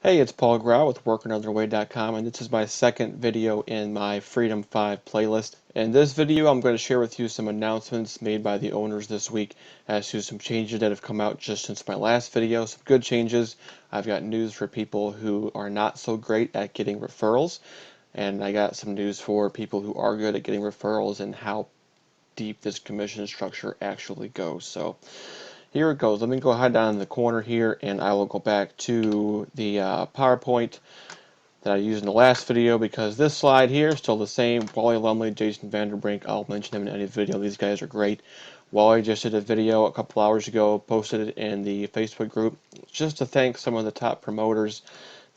Hey, it's Paul Graue with WorkAnotherWay.com, and this is my second video in my Freedom 5 playlist. In this video, I'm going to share with you some announcements made by the owners this week as to some changes that have come out just since my last video. Some good changes. I've got news for people who are not so great at getting referrals, and I got some news for people who are good at getting referrals and how deep this commission structure actually goes. So here it goes. Let me go ahead down in the corner here, and I will go back to the PowerPoint that I used in the last video, because this slide here is still the same. Wally Lumley, Jason Vanderbrink, I'll mention them in any video. These guys are great. Wally just did a video a couple hours ago, posted it in the Facebook group, just to thank some of the top promoters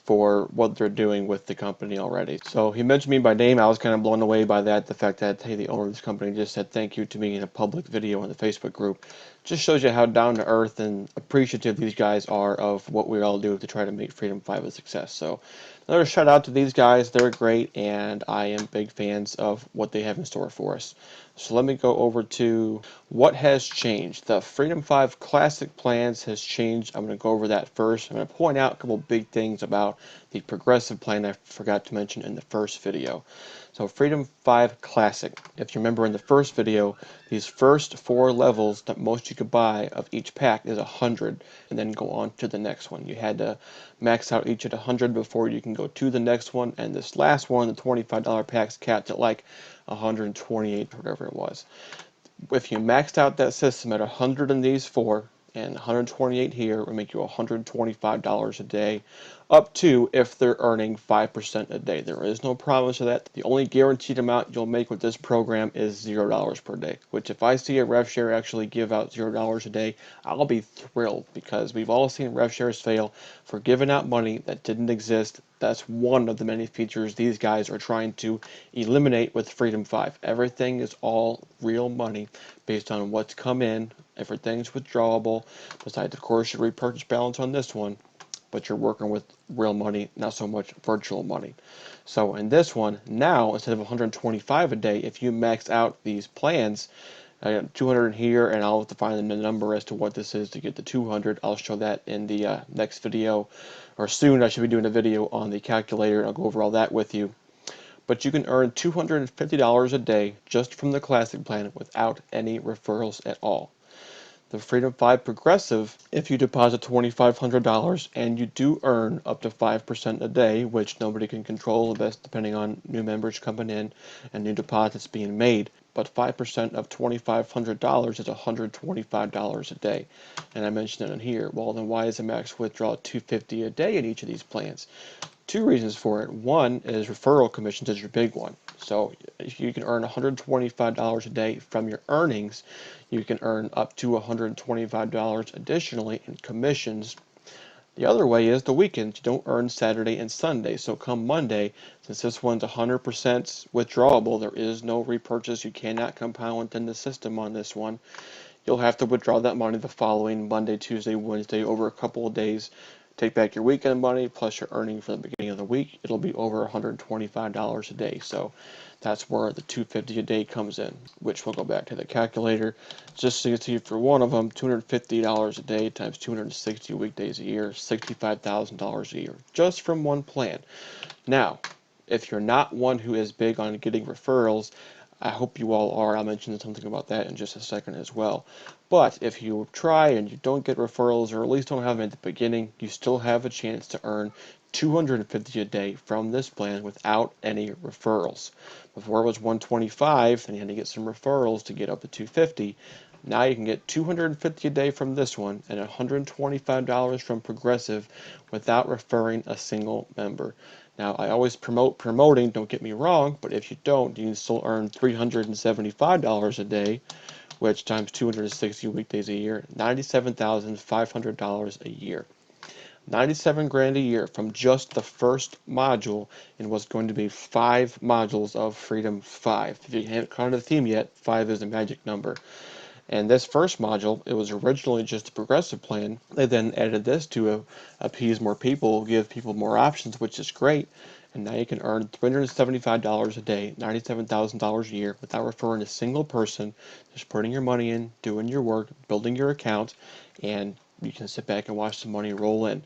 for what they're doing with the company already. So he mentioned me by name. I was kind of blown away by that, the fact that, hey, the owner of this company just said thank you to me in a public video in the Facebook group. Just shows you how down to earth and appreciative these guys are of what we all do to try to make Freedom 5 a success. So another shout out to these guys. They're great, and I am big fans of what they have in store for us. So let me go over to what has changed. The Freedom 5 Classic plans has changed. I'm going to go over that first. I'm going to point out a couple big things about the Progressive plan I forgot to mention in the first video. So Freedom 5 Classic, if you remember in the first video, these first 4 levels that most you could buy of each pack is 100, and then go on to the next one. You had to max out each at 100 before you can go to the next one, and this last one, the $25 packs, capped at like 128 or whatever it was. If you maxed out that system at 100 in these 4 and 128 here, it would make you $125 a day, up to if they're earning 5% a day. There is no promise of that. The only guaranteed amount you'll make with this program is $0 per day, which if I see a Revshare actually give out $0 a day, I'll be thrilled, because we've all seen Revshares fail for giving out money that didn't exist. That's one of the many features these guys are trying to eliminate with Freedom 5. Everything is all real money based on what's come in. Everything's withdrawable, besides, of course, your repurchase balance on this one, but you're working with real money, not so much virtual money. So in this one, now, instead of 125 a day, if you max out these plans, I got 200 here, and I'll have to find the number as to what this is to get the 200. I'll show that in the next video, or soon. I should be doing a video on the calculator, and I'll go over all that with you. But you can earn $250 a day just from the Classic plan without any referrals at all. The Freedom 5 Progressive, if you deposit $2,500 and you do earn up to 5% a day, which nobody can control, that's depending on new members coming in and new deposits being made, but 5% of $2,500 is $125 a day. And I mentioned it in here. Well, then why is the max withdrawal $250 a day in each of these plans? 2 reasons for it. One is referral commissions is your big one. So if you can earn $125 a day from your earnings, you can earn up to $125 additionally in commissions. The other way is the weekends. You don't earn Saturday and Sunday. So come Monday, since this one's 100% withdrawable, there is no repurchase. You cannot compound within the system on this one. You'll have to withdraw that money the following Monday, Tuesday, Wednesday over a couple of days. Take back your weekend money plus your earning for the beginning of the week. It'll be over $125 a day. So that's where the $250 a day comes in, which we'll go back to the calculator. Just so you can see, for one of them, $250 a day times 260 weekdays a year, $65,000 a year, just from one plan. Now, if you're not one who is big on getting referrals, I hope you all are. I'll mention something about that in just a second as well. But if you try and you don't get referrals, or at least don't have them at the beginning, you still have a chance to earn $250 a day from this plan without any referrals. Before it was $125, and you had to get some referrals to get up to $250. Now you can get $250 a day from this one and $125 from Progressive without referring a single member. Now, I always promote promoting, don't get me wrong, but if you don't, you can still earn $375 a day, which times 260 weekdays a year, $97,500 a year. 97 grand a year from just the first module in what's going to be 5 modules of Freedom 5. If you haven't caught the theme yet, 5 is a magic number. And this first module, it was originally just a progressive plan. They then added this to appease more people, give people more options, which is great. And now you can earn $375 a day, $97,000 a year, without referring a single person, just putting your money in, doing your work, building your account, and you can sit back and watch the money roll in.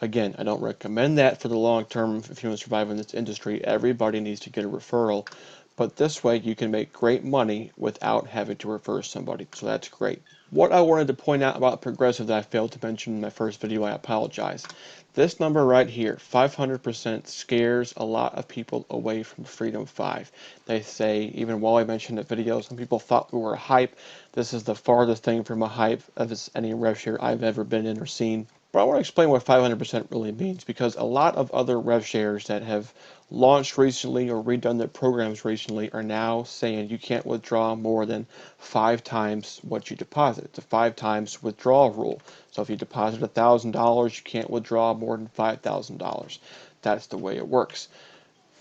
Again, I don't recommend that for the long term if you want to survive in this industry. Everybody needs to get a referral. But this way you can make great money without having to refer somebody. So that's great. What I wanted to point out about Progressive that I failed to mention in my first video, I apologize. This number right here, 500%, scares a lot of people away from Freedom 5. They say, even while I mentioned the video, some people thought we were a hype. This is the farthest thing from a hype of any rev share I've ever been in or seen. But I want to explain what 500% really means, because a lot of other rev shares that have launched recently or redone their programs recently are now saying you can't withdraw more than 5 times what you deposit. It's a 5 times withdrawal rule. So if you deposit $1,000, you can't withdraw more than $5,000. That's the way it works.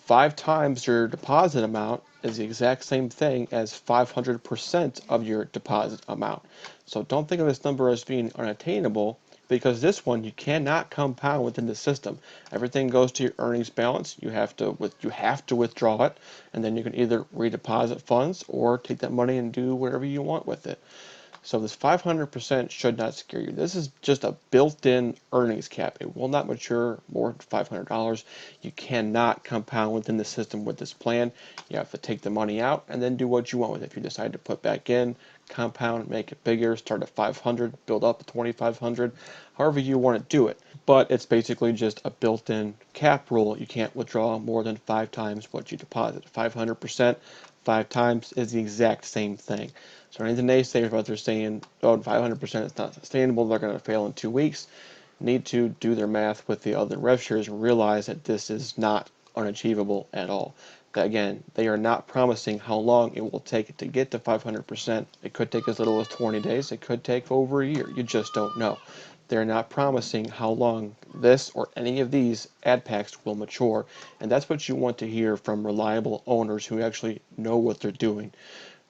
5 times your deposit amount is the exact same thing as 500% of your deposit amount. So don't think of this number as being unattainable, because this one you cannot compound within the system. Everything goes to your earnings balance. You have to withdraw it, and then you can either redeposit funds or take that money and do whatever you want with it. So this 500% should not scare you. This is just a built-in earnings cap. It will not mature more than $500. You cannot compound within the system with this plan. You have to take the money out and then do what you want with it. If you decide to put back in, compound, make it bigger, start at 500, build up to 2,500, however you want to do it. But it's basically just a built-in cap rule. You can't withdraw more than 5 times what you deposit. 500%, 5 times is the exact same thing. So any of the naysayers about they're saying, oh, 500% is not sustainable, they're going to fail in 2 weeks, need to do their math with the other rev shares and realize that this is not unachievable at all. That, again, they are not promising how long it will take to get to 500%. It could take as little as 20 days. It could take over a year. You just don't know. They're not promising how long this or any of these ad packs will mature. And that's what you want to hear from reliable owners who actually know what they're doing.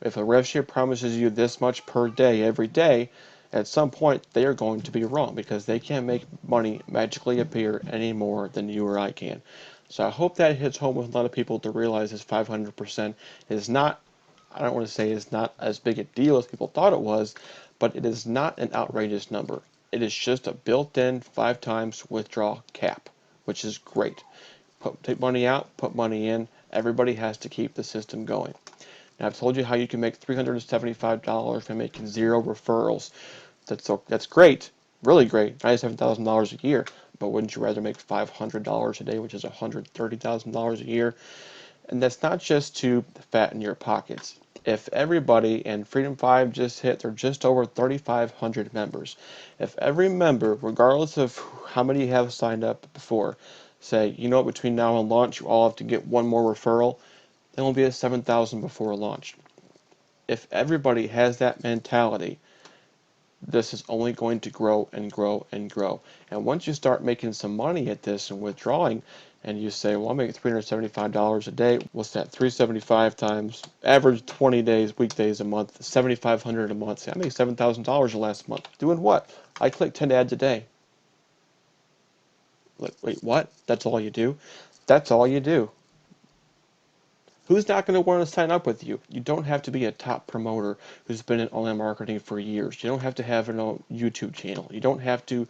If a rev share promises you this much per day every day, at some point they are going to be wrong, because they can't make money magically appear any more than you or I can. So I hope that hits home with a lot of people to realize this 500% is not, I don't want to say it's not as big a deal as people thought it was, but it is not an outrageous number. It is just a built-in 5 times withdrawal cap, which is great. Take money out, put money in. Everybody has to keep the system going. Now, I've told you how you can make $375 by making 0 referrals. That's great, really great, $97,000 a year. But wouldn't you rather make $500 a day, which is $130,000 a year? And that's not just to fatten your pockets. If everybody, and Freedom 5 just hit, they're just over 3,500 members. If every member, regardless of how many you have signed up before, say, you know what, between now and launch, you all have to get 1 more referral, then we'll be at 7,000 before launch. If everybody has that mentality, this is only going to grow and grow and grow. And once you start making some money at this and withdrawing, and you say, well, I'm making $375 a day, what's that? 375 times average 20 days, weekdays a month, 7,500 a month. Say, I made $7,000 last month. Doing what? I click 10 ads a day. Like, wait, what? That's all you do? That's all you do. Who's not going to want to sign up with you? You don't have to be a top promoter who's been in online marketing for years. You don't have to have an own YouTube channel. You don't have to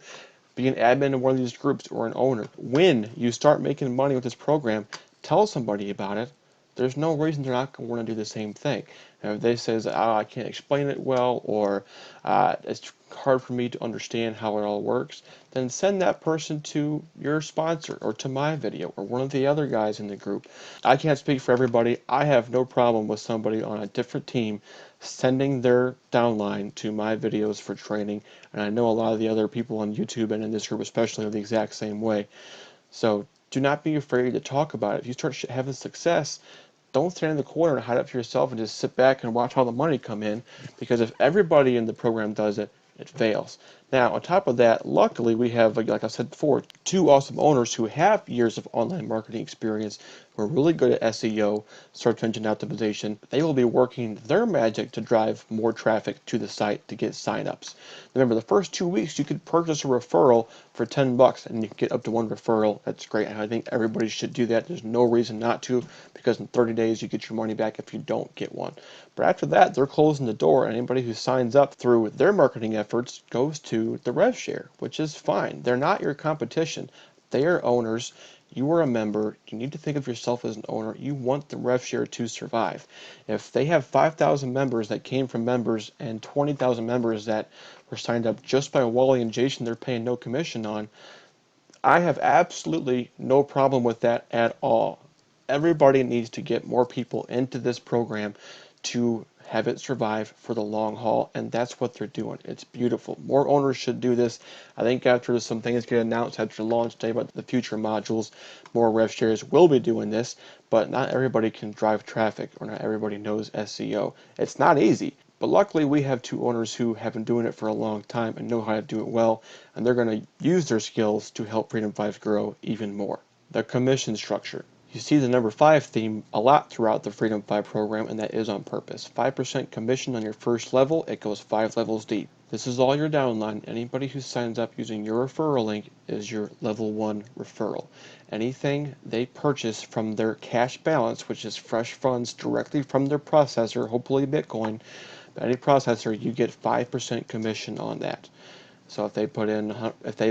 be an admin in one of these groups or an owner. When you start making money with this program, tell somebody about it. There's no reason they're not going to want to do the same thing. And if they say, oh, I can't explain it well, or it's hard for me to understand how it all works, then send that person to your sponsor or to my video or one of the other guys in the group. I can't speak for everybody. I have no problem with somebody on a different team sending their downline to my videos for training, and I know a lot of the other people on YouTube and in this group especially are the exact same way. So do not be afraid to talk about it. If you start having success, don't stand in the corner and hide it for yourself and just sit back and watch all the money come in, because if everybody in the program does it, it fails. Now, on top of that, luckily we have, like I said before, 2 awesome owners who have years of online marketing experience, who are really good at SEO, search engine optimization. They will be working their magic to drive more traffic to the site to get signups. Remember, the first 2 weeks you could purchase a referral for $10 and you can get up to 1 referral. That's great, and I think everybody should do that. There's no reason not to, because in 30 days you get your money back if you don't get one. But after that, they're closing the door, and anybody who signs up through their marketing efforts goes to to the Revshare, which is fine. They're not your competition. They are owners. You are a member. You need to think of yourself as an owner. You want the Revshare to survive. If they have 5,000 members that came from members and 20,000 members that were signed up just by Wally and Jason they're paying no commission on, I have absolutely no problem with that at all. Everybody needs to get more people into this program to have it survive for the long haul, and that's what they're doing. It's beautiful. More owners should do this. I think after some things get announced after launch day about the future modules, more Revshares will be doing this, but not everybody can drive traffic, or not everybody knows SEO. It's not easy. But luckily, we have two owners who have been doing it for a long time and know how to do it well, and they're going to use their skills to help Freedom 5 grow even more. The commission structure. You see the number 5 theme a lot throughout the Freedom 5 program, and that is on purpose. 5% commission on your first level, it goes 5 levels deep. This is all your downline. Anybody who signs up using your referral link is your level 1 referral. Anything they purchase from their cash balance, which is fresh funds directly from their processor, hopefully Bitcoin, but any processor, you get 5% commission on that. So if they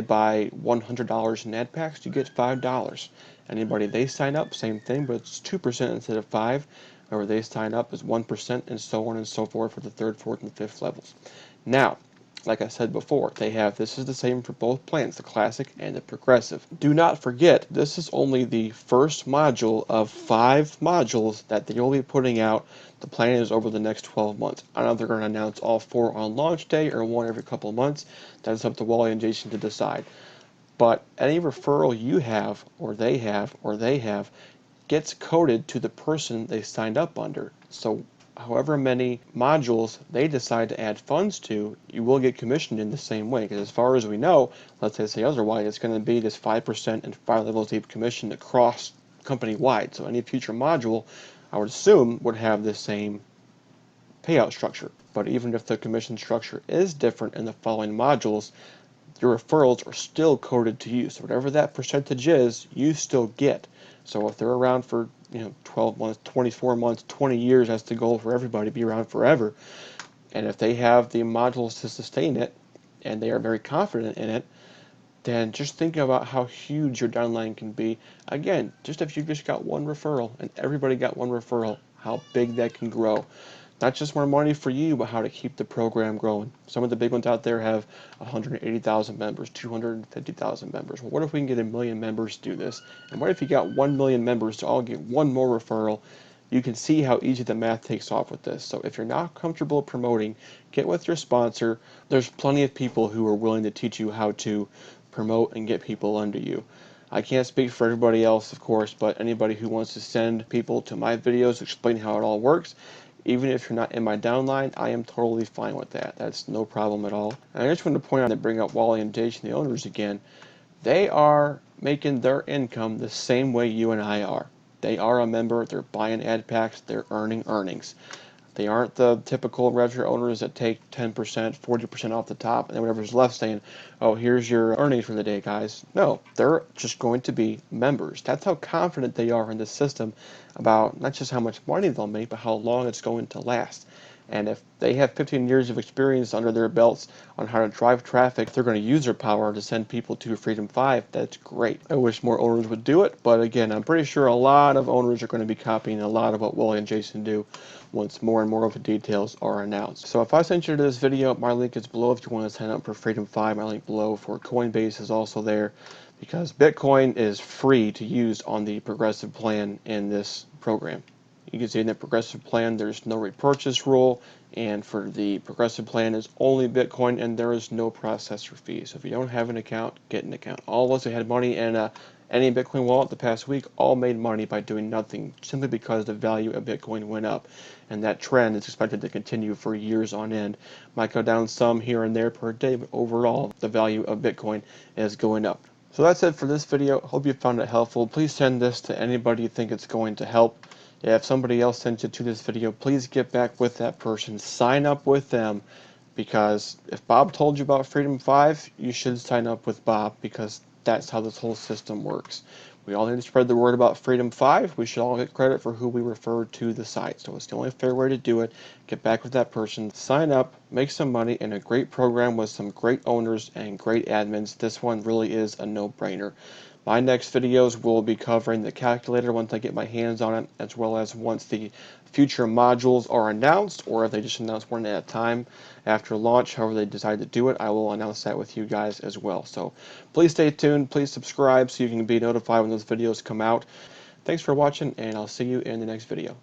buy $100 in ad packs, you get $5. Anybody they sign up, same thing, but it's 2% instead of 5. Whenever they sign up is 1%, and so on and so forth for the 3rd, 4th, and 5th levels. Now, like I said before, this is the same for both plans, the classic and the progressive. Do not forget, this is only the first module of 5 modules that they will be putting out. The plan is over the next 12 months. I don't know if they're going to announce all 4 on launch day or one every couple of months. That's up to Wally and Jason to decide. But any referral you have, or they have, gets coded to the person they signed up under. So however many modules they decide to add funds to, you will get commissioned in the same way. Because as far as we know, let's say otherwise, it's going to be this 5% and 5 levels deep commission across company-wide. So any future module, I would assume, would have the same payout structure. But even if the commission structure is different in the following modules, your referrals are still coded to you. So whatever that percentage is, you still get. So if they're around for 12 months, 24 months, 20 years, that's the goal for everybody to be around forever. And if they have the modules to sustain it, and they are very confident in it, then just think about how huge your downline can be. Again, just if you just got one referral and everybody got one referral, how big that can grow. Not just more money for you, but how to keep the program growing. Some of the big ones out there have 180,000 members, 250,000 members. Well, what if we can get 1 million members to do this? And what if you got 1 million members to all get one more referral? You can see how easy the math takes off with this. So if you're not comfortable promoting, get with your sponsor. There's plenty of people who are willing to teach you how to promote and get people under you. I can't speak for everybody else, of course, but anybody who wants to send people to my videos explain how it all works, even if you're not in my downline, I am totally fine with that. That's no problem at all. And I just want to point out and bring up Wally and Jason, the owners, again. They are making their income the same way you and I are. They are a member, they're buying ad packs, they're earning earnings. They aren't the typical Revshare owners that take 10%, 40% off the top, and then whatever's left saying, oh, here's your earnings for the day, guys. No, they're just going to be members. That's how confident they are in the system about not just how much money they'll make, but how long it's going to last. And if they have 15 years of experience under their belts on how to drive traffic, if they're going to use their power to send people to Freedom 5, that's great. I wish more owners would do it, but again, I'm pretty sure a lot of owners are going to be copying a lot of what Wally and Jason do once more and more of the details are announced. So if I sent you to this video, my link is below if you want to sign up for Freedom 5. My link below for Coinbase is also there, because Bitcoin is free to use on the progressive plan in this program. You can see in the progressive plan there's no repurchase rule, and for the progressive plan is only Bitcoin, and there is no processor fee. So if you don't have an account, get an account. All of us that had money in any Bitcoin wallet the past week all made money by doing nothing, simply because the value of Bitcoin went up, and that trend is expected to continue for years on end. Might go down some here and there per day, but overall the value of Bitcoin is going up. So that's it for this video. Hope you found it helpful. Please send this to anybody you think it's going to help. If somebody else sent you to this video, please get back with that person. Sign up with them, because if Bob told you about Freedom 5, you should sign up with Bob, because That's how this whole system works. We all need to spread the word about Freedom 5. We should all get credit for who we refer to the site. So it's the only fair way to do it. Get back with that person, sign up, make some money in a great program with some great owners and great admins. This one really is a no-brainer. My next videos will be covering the calculator once I get my hands on it, as well as once the future modules are announced, or if they just announce one at a time after launch, however they decide to do it, I will announce that with you guys as well. So please stay tuned, please subscribe so you can be notified when those videos come out. Thanks for watching, and I'll see you in the next video.